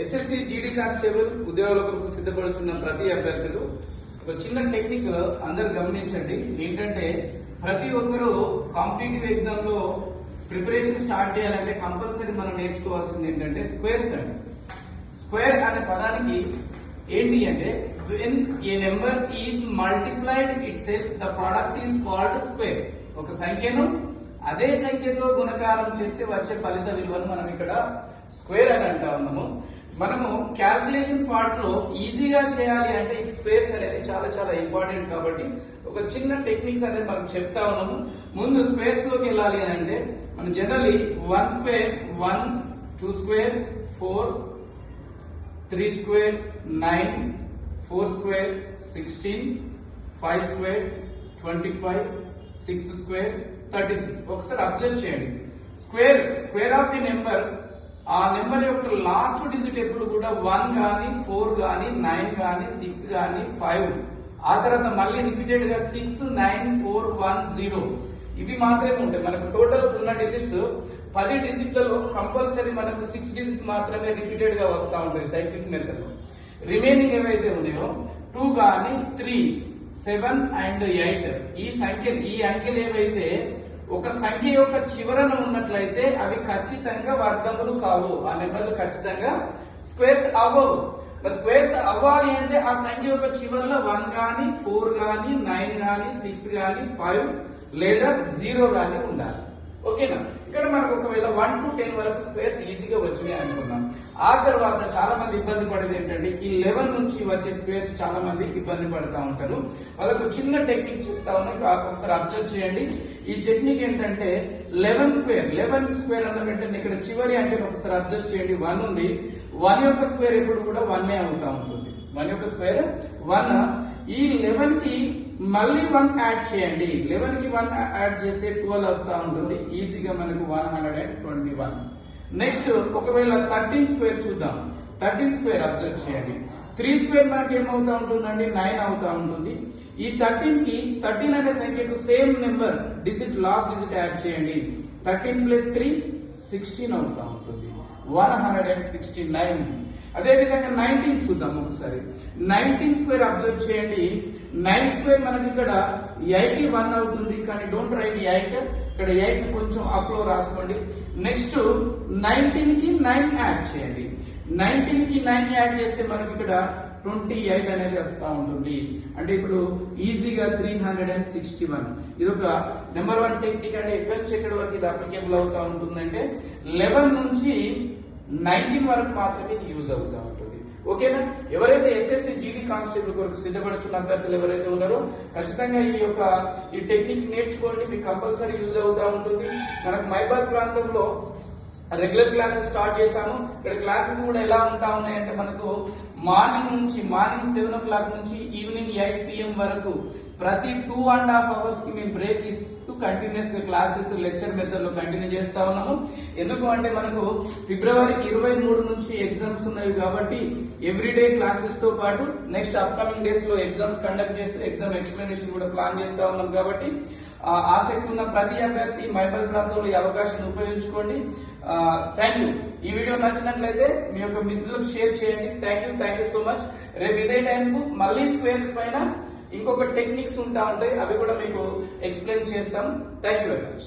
SSC GD constable ఉద్యోగాల కొరకు సిద్ధపడుతున్న ప్రతి అభ్యర్థులు ఒక చిన్న టెక్నిక్ అందరు గమనించండి. ఏంటంటే ప్రతి ఒక్కరూ కాంపిటేటివ్ ఎగ్జామ్ లో ప్రిపరేషన్ స్టార్ట్ చేయాలంటే కంపల్సరీ మనం నేర్చుకోవాల్సింది ఏంటంటే స్క్వేర్స్ అండి. స్క్వేర్ అనే పదానికి ఏంటి అంటే when a number is multiplied it self the product is called square. ఒక సంఖ్యను అదే సంఖ్యతో గుణకారం చేస్తే వచ్చే ఫలిత విలువను మనం ఇక్కడ స్క్వేర్ అని అంటా ఉన్నాము. మనము క్యాల్కులేషన్ పార్ట్ లో ఈజీగా చేయాలి అంటే ఈ స్క్వేర్స్ అనేది చాలా చాలా ఇంపార్టెంట్. కాబట్టి ఒక చిన్న టెక్నిక్స్ అనేది మనం చెప్తా ఉన్నాము. ముందు స్క్వేర్స్ లోకి వెళ్ళాలి అని అంటే మనం generally 1 square 1, 2 square 4, 3 square 9, 4 square 16, 5 square 25, 6 square 36. ఒకసారి అబ్జర్వ్ చేయండి. స్క్వేర్ ఆఫ్ ఏ నెంబర్, ఆ నెంబర్ యొక్క లాస్ట్ డిజిట్ ఎప్పుడు కూడా 1 గానీ 4 గానీ 9 గానీ 6 గానీ 5, ఆ తర్వాత మళ్ళీ రిపీటెడ్ గా 6, 9, 4, 1, 0 ఇవి మాత్రమే ఉంటాయి. మనకు టోటల్ ఉన్న డిజిట్స్ 10 డిజిట్లలో కంపల్సరీ మనకు 6 డిజిట్ మాత్రమే రిపీటెడ్ గా వస్తూ ఉంటాయి సైక్లిక్ మెథడ్ లో. రిమైనింగ్ ఏవైతే ఉన్నాయో 2 గానీ 3, 7 అండ్ 8 ఈ అంకెలు ఏవైతే ఒక సంఖ్య యొక్క చివరన ఉన్నట్లయితే అవి ఖచ్చితంగా వర్గములు కావు. ఆ నెంబర్లు ఖచ్చితంగా స్క్వేర్స్ అవ్వవు. స్క్వేర్స్ అవ్వాలి అంటే ఆ సంఖ్య యొక్క చివరిలో 1 గానీ 4 గానీ 9 గానీ 6 గానీ 5 లేదా 0 గానీ ఉండాలి. ఓకేనా? ఇక్కడ మనకు ఒకవేళ 1 to 10 వరకు స్క్వేర్స్ ఈజీగా వచ్చినాయి అనుకున్నాం. ఆ తర్వాత చాలా మంది ఇబ్బంది పడేది ఏంటంటే ఈ 11 నుంచి వచ్చే స్క్వేర్స్ చాలా మంది ఇబ్బంది పడుతూ ఉంటారు. వాళ్ళకు చిన్న టెక్నిక్ చెప్తా ఉన్నాను, ఒకసారి అబ్జర్వ్ చేయండి. ఈ టెక్నిక్ ఏంటంటే 11 స్క్వేర్ అన్న వెంటనే ఇక్కడ చివరి అంటే ఒకసారి అబ్జర్వ్ చేయండి. 1 ఉంది. 1 యొక్క స్క్వేర్ ఎప్పుడు కూడా 1 అవుతా ఉంటుంది. 1 యొక్క స్క్వేర్ 1. ఈ 11 కి మళ్ళీ 1 యాడ్ చేయండి. 11 కి 1 యాడ్ చేస్తే 12 వస్తూ ఉంటుంది. ఈజీగా మనకు 121. నెక్స్ట్ ఒకవేళ 13 స్క్వేర్ చూద్దాం. 13 స్క్వేర్ అబ్జర్వ్ చేయండి. 3 స్క్వేర్ మనకి ఏమవుతా ఉంటుందండి 9 అవుతా ఉంటుంది. ఈ 13 కి 13 అనే సంఖ్యకు same number digit last digit add చేయండి. 13 ప్లస్ 3 16 అవుతా ఉంటుంది. 169. అదే విధంగా 19 చూద్దాం ఒకసారి. 19 స్క్వేర్ అబ్జర్వ్ చేయండి. 9 స్క్వేర్ మనకి ఇక్కడ 81 అవుతుంది. కానీ డోంట్ రైట్ 8, ఇక్కడ 8 కొంచెం అప్ లో రాసుకోండి. నెక్స్ట్ 19 కి 9 యాడ్ చేయండి. 19 కి 9 యాడ్ చేస్తే మనకి ఇక్కడ 28 అనేది వస్తూ ఉంటుంది. అంటే ఇప్పుడు ఈజీగా 361. ఇది ఒక నెంబర్ 1 టెక్నిక్. అంటే ఎక్కడి నుంచి ఎక్కడి వరకు ఇది అప్లికేబుల్ అవుతా ఉంటుందంటే 11 నుంచి 19 వరకు మాత్రమే ఇది యూజ్ అవుతూ ఉంటుంది. ఓకేనా? ఎవరైతే ఎస్ఎస్సి జీడీ కానిస్టేబుల్ కొరకు సిద్ధపడుతున్న అభ్యర్థులు ఎవరైతే ఉన్నారో ఖచ్చితంగా ఈ టెక్నిక్ నేర్చుకోండి. మీకు కంపల్సరీ యూజ్ అవుతూ ఉంటుంది. మనకు మైబాద్ ప్రాంతంలో రెగ్యులర్ క్లాసెస్ స్టార్ట్ చేశాము. ఇక్కడ క్లాసెస్ కూడా ఎలా ఉంటా ఉన్నాయంటే మనకు మార్నింగ్ 7 o'clock నుంచి ఈవినింగ్ 8 PM వరకు ప్రతి 2.5 hours కి మేము బ్రేక్ ఇస్తూ కంటిన్యూస్ గా క్లాసెస్ లెక్చర్ మెథడ్ లో కంటిన్యూ చేస్తా ఉన్నాము. ఎందుకు అంటే మనకు ఫిబ్రవరి 23 నుంచి ఎగ్జామ్స్ ఉన్నాయి కాబట్టి ఎవ్రీడే క్లాసెస్ తో పాటు నెక్స్ట్ అప్కమింగ్ డేస్ లో ఎగ్జామ్స్ కండక్ట్ చేస్తూ ఎగ్జామ్ ఎక్స్ప్లెనేషన్ కూడా ప్లాన్ చేస్తా ఉన్నాం. కాబట్టి ఆసక్తి ఉన్న ప్రతి అభ్యర్థి మైబాద్ ప్రాంతంలో ఈ అవకాశాన్ని ఉపయోగించుకోండి. Thank you. ఈ వీడియో నచ్చినట్లయితే మీ యొక్క మిత్రులకు షేర్ చేయండి. Thank you so much. రేపు ఇదే టైంకు మళ్ళీ స్క్వేర్స్ పైన ఇంకొక టెక్నిక్స్ ఉంటా ఉంటాయి, అవి కూడా మీకు ఎక్స్ప్లెయిన్ చేస్తాం. Thank you very much.